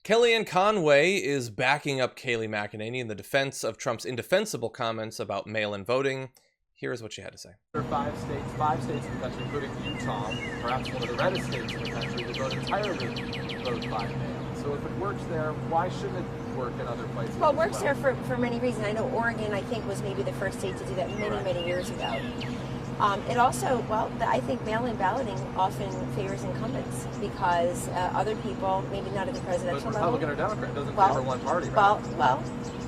Kellyanne Conway is backing up Kayleigh McEnany in the defense of Trump's indefensible comments about mail-in voting. Here's what she had to say. There are five states in the country, including Utah, perhaps one of the reddest states in the country, that vote by mail. So if it works there, why shouldn't it work in other places? Well, it works there for many reasons. I know Oregon, I think, was maybe the first state to do that many years ago. It also, I think mail-in balloting often favors incumbents because other people, maybe not at the presidential level. Republican or Democrat doesn't favor one party, right? Well,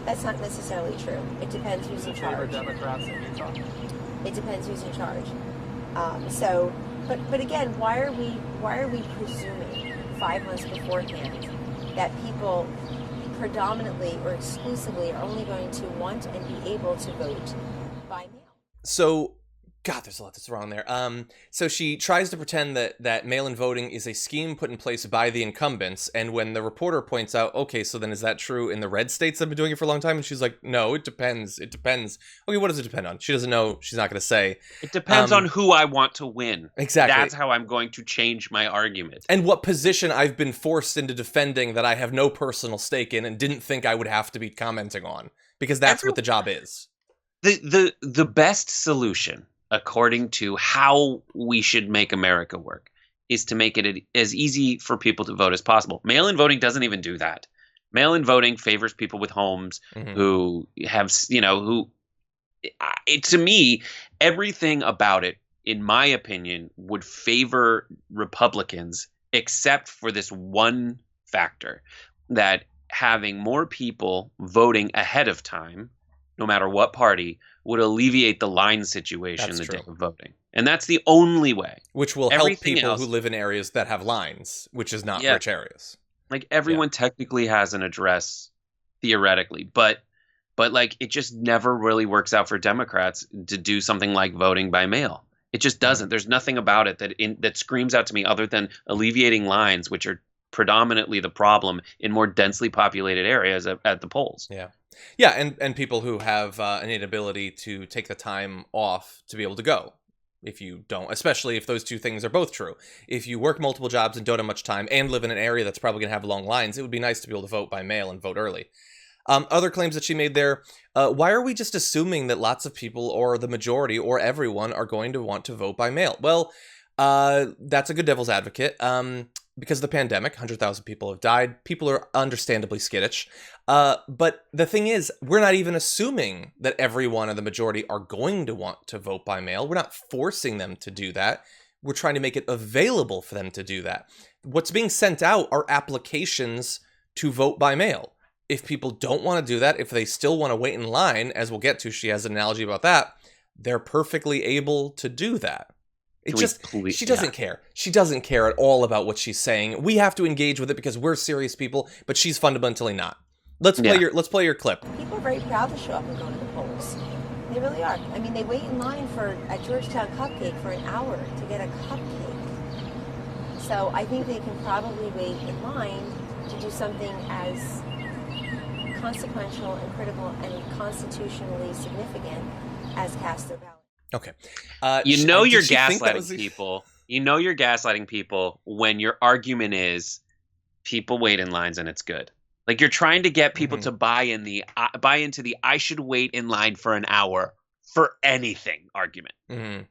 that's not necessarily true. It depends who's in charge. Favor Democrats in Utah? It depends who's in charge. But again, why are we presuming 5 months beforehand that people predominantly or exclusively are only going to want and be able to vote by mail? So, God, there's a lot that's wrong there. So she tries to pretend that mail-in voting is a scheme put in place by the incumbents, and when the reporter points out, okay, so then is that true in the red states that have been doing it for a long time? And she's like, no, it depends. It depends. Okay, what does it depend on? She doesn't know. She's not going to say. It depends on who I want to win. Exactly. That's how I'm going to change my argument. And what position I've been forced into defending that I have no personal stake in and didn't think I would have to be commenting on, because that's what the job is. The best solution, according to how we should make America work, is to make it as easy for people to vote as possible. Mail-in voting doesn't even do that. Mail-in voting favors people with homes who have, to me, everything about it, in my opinion, would favor Republicans, except for this one factor, that having more people voting ahead of time, no matter what party, would alleviate the line situation the day of voting. And that's the only way. Which will help people who live in areas that have lines, which is not rich areas. Like, everyone technically has an address, theoretically, but like, it just never really works out for Democrats to do something like voting by mail. It just doesn't. There's nothing about it that screams out to me other than alleviating lines, which are predominantly the problem in more densely populated areas at the polls. Yeah, and people who have an inability to take the time off to be able to go. If you don't, especially if those two things are both true. If you work multiple jobs and don't have much time and live in an area that's probably going to have long lines, it would be nice to be able to vote by mail and vote early. Other claims that she made there, why are we just assuming that lots of people or the majority or everyone are going to want to vote by mail? Well, that's a good devil's advocate. Because of the pandemic, 100,000 people have died. People are understandably skittish. But the thing is, we're not even assuming that everyone or the majority are going to want to vote by mail. We're not forcing them to do that. We're trying to make it available for them to do that. What's being sent out are applications to vote by mail. If people don't want to do that, if they still want to wait in line, as we'll get to, she has an analogy about that, they're perfectly able to do that. She doesn't care. She doesn't care at all about what she's saying. We have to engage with it because we're serious people, but she's fundamentally not. Let's play your clip. People are very proud to show up and go to the polls. They really are. I mean, they wait in line at Georgetown Cupcake for an hour to get a cupcake. So I think they can probably wait in line to do something as consequential and critical and constitutionally significant as cast their ballot. Okay. You're gaslighting people. You know you're gaslighting people when your argument is people wait in lines and it's good. Like, you're trying to get people to buy into the I should wait in line for an hour for anything argument. And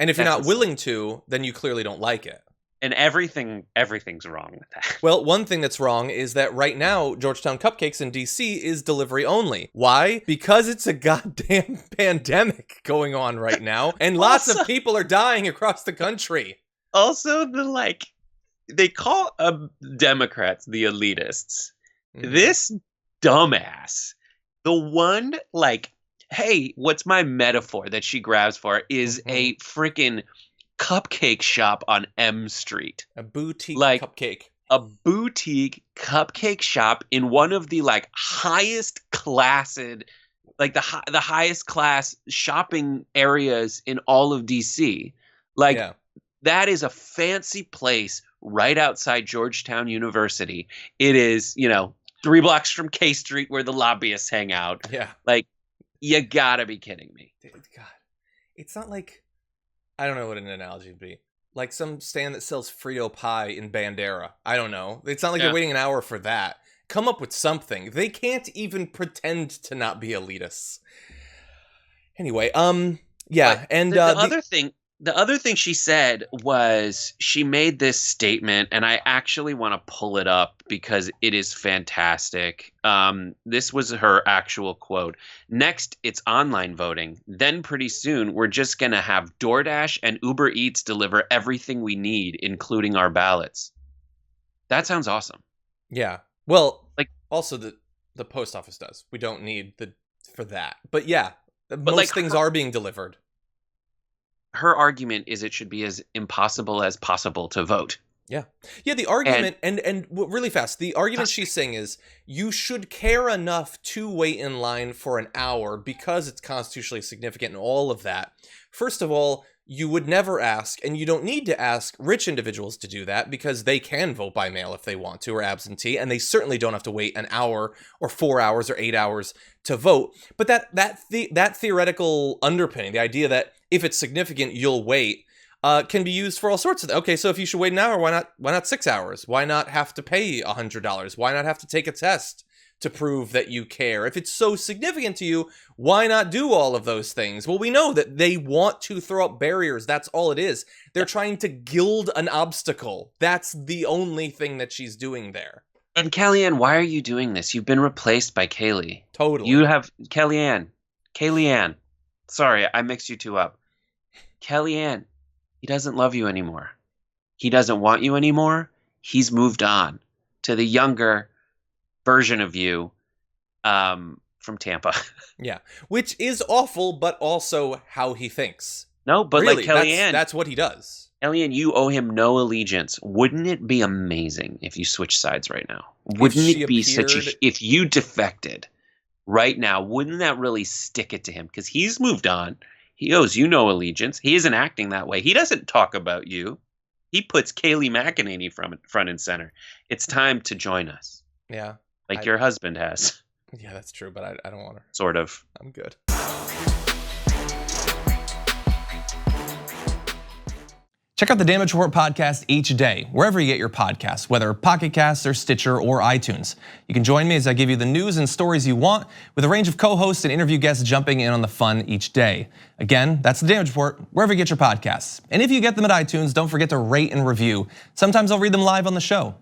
if you're not willing to, then you clearly don't like it. And everything's wrong with that. Well, one thing that's wrong is that right now, Georgetown Cupcakes in D.C. is delivery only. Why? Because it's a goddamn pandemic going on right now, and lots of people are dying across the country. Also, they call Democrats the elitists. This dumbass, the one, hey, what's my metaphor that she grabs for is a freaking cupcake shop on M Street. A boutique cupcake. A boutique cupcake shop in one of the highest classed, the highest class shopping areas in all of DC. That is a fancy place right outside Georgetown University. It is, 3 blocks from K Street where the lobbyists hang out. Yeah. You gotta be kidding me. God, it's not like, I don't know what an analogy would be. Like some stand that sells Frito pie in Bandera. I don't know. It's not like Yeah. they're waiting an hour for that. Come up with something. They can't even pretend to not be elitists. Anyway, yeah, But and the other thing she said was she made this statement, and I actually want to pull it up because it is fantastic. This was her actual quote. Next, it's online voting. Then pretty soon, we're just going to have DoorDash and Uber Eats deliver everything we need, including our ballots. That sounds awesome. yeah. Well, Like- also the post office does. We don't need for that. But yeah, most like, things are being delivered. Her argument is it should be as impossible as possible to vote. Yeah. Yeah, the argument, and really fast, the argument she's saying is you should care enough to wait in line for an hour because it's constitutionally significant and all of that. First of all, you would never ask, and you don't need to ask rich individuals to do that because they can vote by mail if they want to or absentee, and they certainly don't have to wait an hour or 4 hours or 8 hours to vote. But that theoretical underpinning, the idea that if it's significant, you'll wait, can be used for all sorts of things. Okay, so if you should wait an hour, why not 6 hours? Why not have to pay $100? Why not have to take a test to prove that you care? If it's so significant to you, why not do all of those things? Well, we know that they want to throw up barriers. That's all it is. They're trying to gild an obstacle. That's the only thing that she's doing there. And Kellyanne, why are you doing this? You've been replaced by Kaylee. Totally. You have Kellyanne. Sorry, I mixed you two up. Kellyanne, he doesn't love you anymore. He doesn't want you anymore. He's moved on to the younger version of you from Tampa. Yeah, which is awful, but also how he thinks. No, but Really, like Kellyanne, that's what he does. Kellyanne, you owe him no allegiance. Wouldn't it be amazing if you switched sides right now? Wouldn't she it be such a appeared- if you defected right now? Wouldn't that really stick it to him? Because he's moved on. He owes you no allegiance. He isn't acting that way. He doesn't talk about you. He puts Kaylee McEnany front and center. It's time to join us, Yeah. like your husband has. Yeah, that's true, but I don't want her. Sort of. I'm good. Check out the Damage Report podcast each day, wherever you get your podcasts, whether Pocket Casts or Stitcher or iTunes. You can join me as I give you the news and stories you want, with a range of co-hosts and interview guests jumping in on the fun each day. Again, that's the Damage Report, wherever you get your podcasts. And if you get them at iTunes, don't forget to rate and review. Sometimes I'll read them live on the show.